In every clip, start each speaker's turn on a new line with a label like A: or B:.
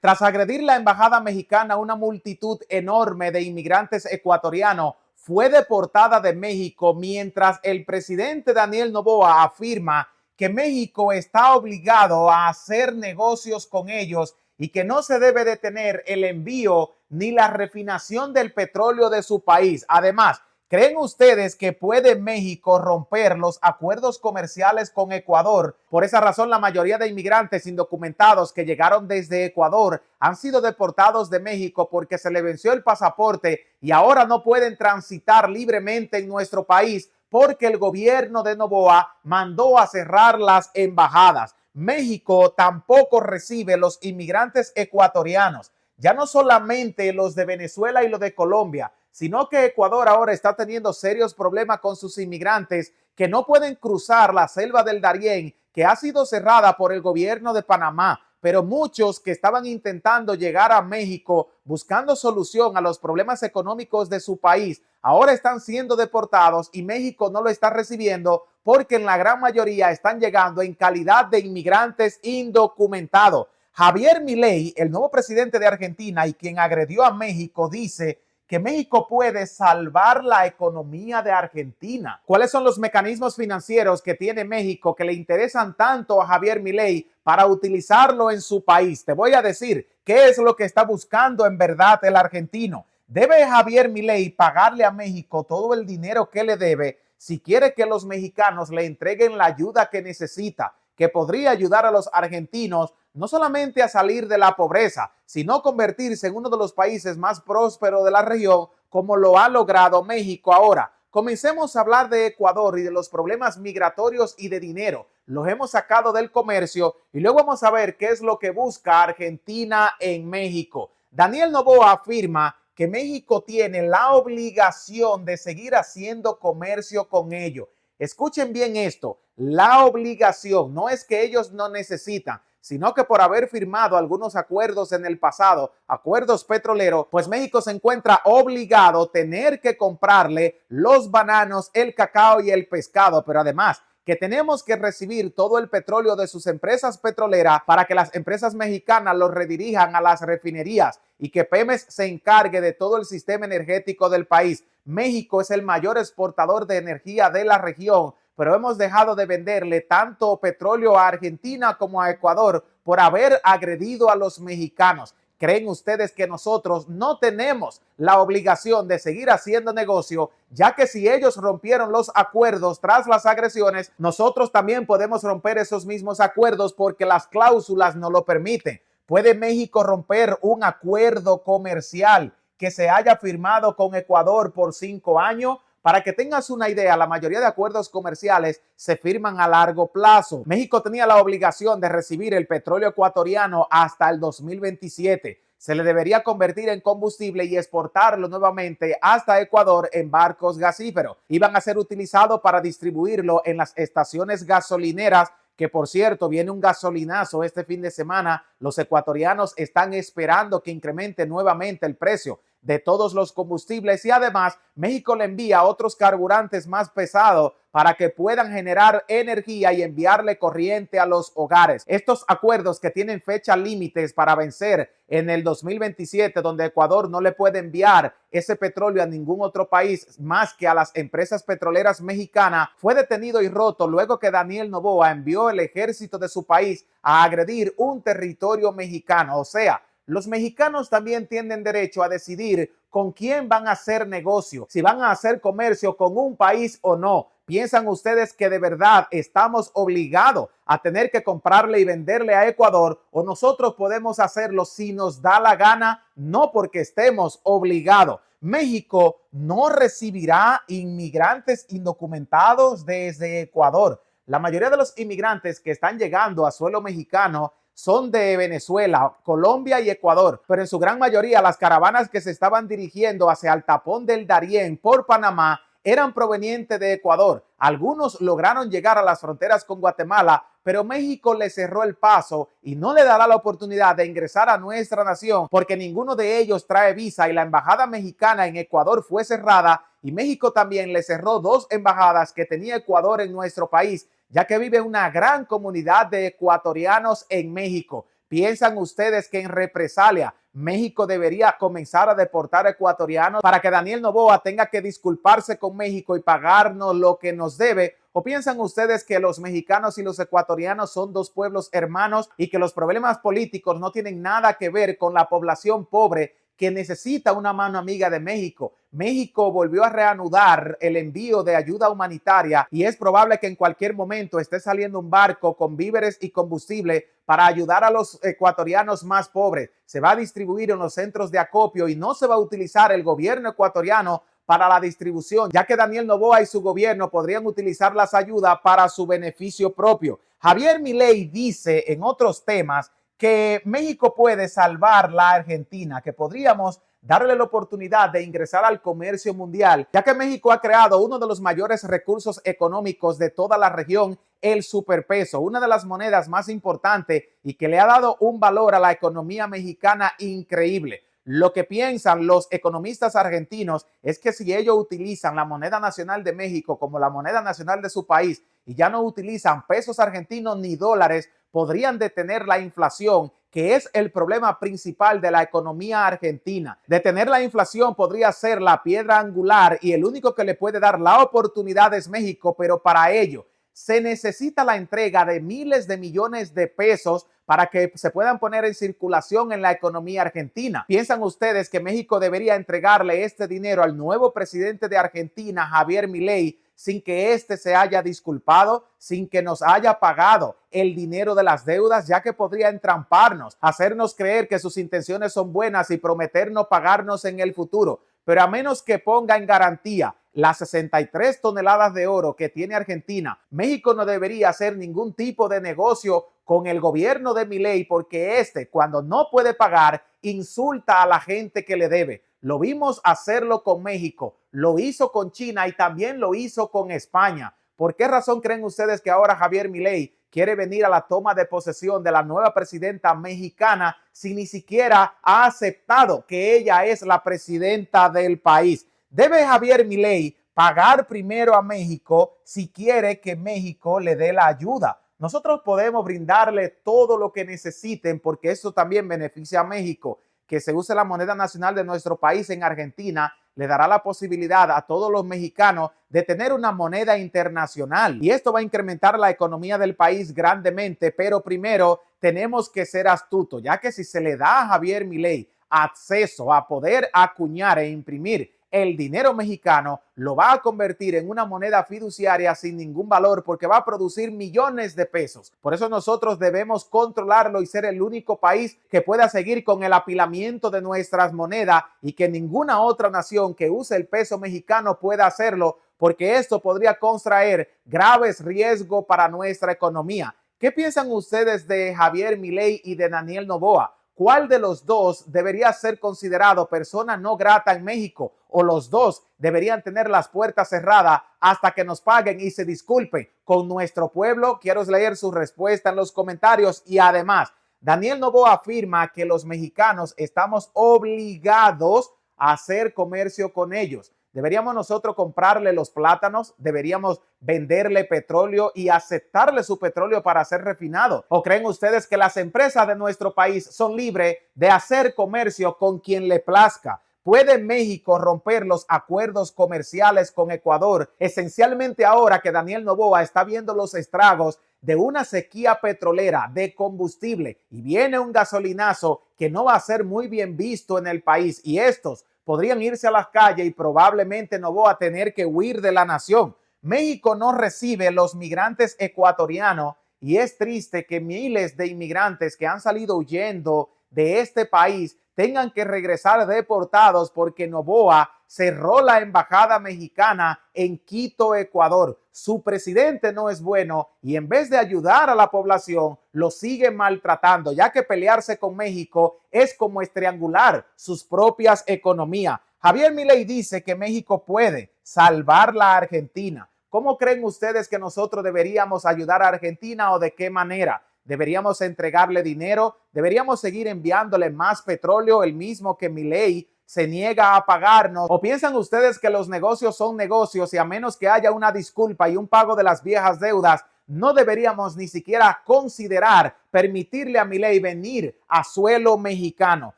A: Tras agredir la embajada mexicana, una multitud enorme de inmigrantes ecuatorianos fue deportada de México, mientras el presidente Daniel Noboa afirma que México está obligado a hacer negocios con ellos y que no se debe detener el envío ni la refinación del petróleo de su país. Además, ¿creen ustedes que puede México romper los acuerdos comerciales con Ecuador? Por esa razón, la mayoría de inmigrantes indocumentados que llegaron desde Ecuador han sido deportados de México porque se les venció el pasaporte y ahora no pueden transitar libremente en nuestro país porque el gobierno de Noboa mandó a cerrar las embajadas. México tampoco recibe los inmigrantes ecuatorianos, ya no solamente los de Venezuela y los de Colombia, sino que Ecuador ahora está teniendo serios problemas con sus inmigrantes que no pueden cruzar la selva del Darién, que ha sido cerrada por el gobierno de Panamá. Pero muchos que estaban intentando llegar a México buscando solución a los problemas económicos de su país, ahora están siendo deportados y México no lo está recibiendo porque en la gran mayoría están llegando en calidad de inmigrantes indocumentados. Javier Milei, el nuevo presidente de Argentina y quien agredió a México, dice que México puede salvar la economía de Argentina. ¿Cuáles son los mecanismos financieros que tiene México que le interesan tanto a Javier Milei para utilizarlo en su país? Te voy a decir qué es lo que está buscando en verdad el argentino. ¿Debe Javier Milei pagarle a México todo el dinero que le debe si quiere que los mexicanos le entreguen la ayuda que necesita, que podría ayudar a los argentinos no solamente a salir de la pobreza, sino convertirse en uno de los países más prósperos de la región, como lo ha logrado México ahora? Comencemos a hablar de Ecuador y de los problemas migratorios y de dinero. Los hemos sacado del comercio y luego vamos a ver qué es lo que busca Argentina en México. Daniel Noboa afirma que México tiene la obligación de seguir haciendo comercio con ellos. Escuchen bien esto, la obligación, no es que ellos no necesitan, sino que por haber firmado algunos acuerdos en el pasado, acuerdos petroleros, pues México se encuentra obligado a tener que comprarle los bananos, el cacao y el pescado, pero además que tenemos que recibir todo el petróleo de sus empresas petroleras para que las empresas mexicanas lo redirijan a las refinerías y que Pemex se encargue de todo el sistema energético del país. México es el mayor exportador de energía de la región, pero hemos dejado de venderle tanto petróleo a Argentina como a Ecuador por haber agredido a los mexicanos. ¿Creen ustedes que nosotros no tenemos la obligación de seguir haciendo negocio, ya que si ellos rompieron los acuerdos tras las agresiones, nosotros también podemos romper esos mismos acuerdos porque las cláusulas no lo permiten? ¿Puede México romper un acuerdo comercial que se haya firmado con Ecuador por 5 años? Para que tengas una idea, la mayoría de acuerdos comerciales se firman a largo plazo. México tenía la obligación de recibir el petróleo ecuatoriano hasta el 2027. Se le debería convertir en combustible y exportarlo nuevamente hasta Ecuador en barcos gasíferos. Iban a ser utilizados para distribuirlo en las estaciones gasolineras, que por cierto viene un gasolinazo este fin de semana. Los ecuatorianos están esperando que incremente nuevamente el precio de todos los combustibles y además México le envía otros carburantes más pesados para que puedan generar energía y enviarle corriente a los hogares. Estos acuerdos que tienen fecha límites para vencer en el 2027, donde Ecuador no le puede enviar ese petróleo a ningún otro país más que a las empresas petroleras mexicanas, fue detenido y roto luego que Daniel Noboa envió el ejército de su país a agredir un territorio mexicano. O sea, los mexicanos también tienen derecho a decidir con quién van a hacer negocio, si van a hacer comercio con un país o no. ¿Piensan ustedes que de verdad estamos obligados a tener que comprarle y venderle a Ecuador, o nosotros podemos hacerlo si nos da la gana, no porque estemos obligados? México no recibirá inmigrantes indocumentados desde Ecuador. La mayoría de los inmigrantes que están llegando a suelo mexicano son de Venezuela, Colombia y Ecuador, pero en su gran mayoría las caravanas que se estaban dirigiendo hacia el tapón del Darién por Panamá eran provenientes de Ecuador. Algunos lograron llegar a las fronteras con Guatemala, pero México le cerró el paso y no le dará la oportunidad de ingresar a nuestra nación porque ninguno de ellos trae visa y la embajada mexicana en Ecuador fue cerrada y México también le cerró 2 embajadas que tenía Ecuador en nuestro país, ya que vive una gran comunidad de ecuatorianos en México. ¿Piensan ustedes que en represalia México debería comenzar a deportar ecuatorianos para que Daniel Noboa tenga que disculparse con México y pagarnos lo que nos debe? ¿O piensan ustedes que los mexicanos y los ecuatorianos son dos pueblos hermanos y que los problemas políticos no tienen nada que ver con la población pobre que necesita una mano amiga de México? México volvió a reanudar el envío de ayuda humanitaria y es probable que en cualquier momento esté saliendo un barco con víveres y combustible para ayudar a los ecuatorianos más pobres. Se va a distribuir en los centros de acopio y no se va a utilizar el gobierno ecuatoriano para la distribución, ya que Daniel Noboa y su gobierno podrían utilizar las ayudas para su beneficio propio. Javier Milei dice en otros temas que México puede salvar la Argentina, que podríamos darle la oportunidad de ingresar al comercio mundial, ya que México ha creado uno de los mayores recursos económicos de toda la región, el superpeso, una de las monedas más importantes y que le ha dado un valor a la economía mexicana increíble. Lo que piensan los economistas argentinos es que si ellos utilizan la moneda nacional de México como la moneda nacional de su país y ya no utilizan pesos argentinos ni dólares, podrían detener la inflación, que es el problema principal de la economía argentina. Detener la inflación podría ser la piedra angular y el único que le puede dar la oportunidad es México, pero para ello se necesita la entrega de miles de millones de pesos para que se puedan poner en circulación en la economía argentina. ¿Piensan ustedes que México debería entregarle este dinero al nuevo presidente de Argentina, Javier Milei, sin que éste se haya disculpado, sin que nos haya pagado el dinero de las deudas, ya que podría entramparnos, hacernos creer que sus intenciones son buenas y prometernos pagarnos en el futuro? Pero a menos que ponga en garantía las 63 toneladas de oro que tiene Argentina, México no debería hacer ningún tipo de negocio con el gobierno de Milei, porque cuando no puede pagar, insulta a la gente que le debe. Lo vimos hacerlo con México, lo hizo con China y también lo hizo con España. ¿Por qué razón creen ustedes que ahora Javier Milei quiere venir a la toma de posesión de la nueva presidenta mexicana si ni siquiera ha aceptado que ella es la presidenta del país? ¿Debe Javier Milei pagar primero a México si quiere que México le dé la ayuda? Nosotros podemos brindarle todo lo que necesiten porque eso también beneficia a México. Que se use la moneda nacional de nuestro país en Argentina le dará la posibilidad a todos los mexicanos de tener una moneda internacional y esto va a incrementar la economía del país grandemente, pero primero tenemos que ser astutos, ya que si se le da a Javier Milei acceso a poder acuñar e imprimir el dinero mexicano, lo va a convertir en una moneda fiduciaria sin ningún valor porque va a producir millones de pesos. Por eso nosotros debemos controlarlo y ser el único país que pueda seguir con el apilamiento de nuestras monedas y que ninguna otra nación que use el peso mexicano pueda hacerlo, porque esto podría contraer graves riesgos para nuestra economía. ¿Qué piensan ustedes de Javier Milei y de Daniel Noboa? ¿Cuál de los dos debería ser considerado persona no grata en México? ¿O los dos deberían tener las puertas cerradas hasta que nos paguen y se disculpen con nuestro pueblo? Quiero leer su respuesta en los comentarios. Y además, Daniel Noboa afirma que los mexicanos estamos obligados a hacer comercio con ellos. ¿Deberíamos nosotros comprarle los plátanos? ¿Deberíamos venderle petróleo y aceptarle su petróleo para ser refinado? ¿O creen ustedes que las empresas de nuestro país son libres de hacer comercio con quien le plazca? ¿Puede México romper los acuerdos comerciales con Ecuador? Esencialmente ahora que Daniel Noboa está viendo los estragos de una sequía petrolera, de combustible, y viene un gasolinazo que no va a ser muy bien visto en el país, y estos podrían irse a las calles y probablemente Noboa tener que huir de la nación. México no recibe los migrantes ecuatorianos y es triste que miles de inmigrantes que han salido huyendo de este país tengan que regresar deportados porque Noboa cerró la embajada mexicana en Quito, Ecuador. Su presidente no es bueno y en vez de ayudar a la población, lo sigue maltratando, ya que pelearse con México es como estrangular sus propias economías. Javier Milei dice que México puede salvar la Argentina. ¿Cómo creen ustedes que nosotros deberíamos ayudar a Argentina o de qué manera? ¿Deberíamos entregarle dinero? ¿Deberíamos seguir enviándole más petróleo, el mismo que Milei se niega a pagarnos? ¿O piensan ustedes que los negocios son negocios y a menos que haya una disculpa y un pago de las viejas deudas, no deberíamos ni siquiera considerar permitirle a Milei venir a suelo mexicano.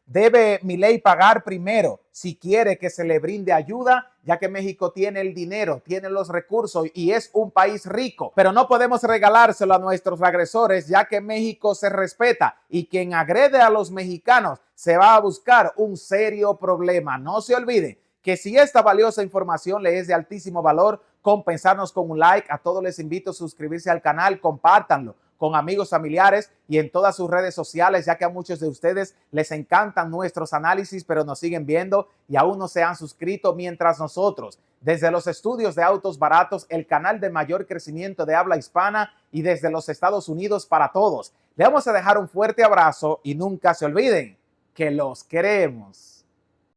A: Debe Milei pagar primero si quiere que se le brinde ayuda, ya que México tiene el dinero, tiene los recursos y es un país rico. Pero no podemos regalárselo a nuestros agresores, ya que México se respeta y quien agrede a los mexicanos se va a buscar un serio problema. No se olvide que si esta valiosa información le es de altísimo valor, compensarnos con un like. A todos les invito a suscribirse al canal, compártanlo con amigos, familiares y en todas sus redes sociales, ya que a muchos de ustedes les encantan nuestros análisis, pero nos siguen viendo y aún no se han suscrito, mientras nosotros, desde los estudios de Autos Baratos, el canal de mayor crecimiento de habla hispana y desde los Estados Unidos para todos, le vamos a dejar un fuerte abrazo y nunca se olviden que los queremos.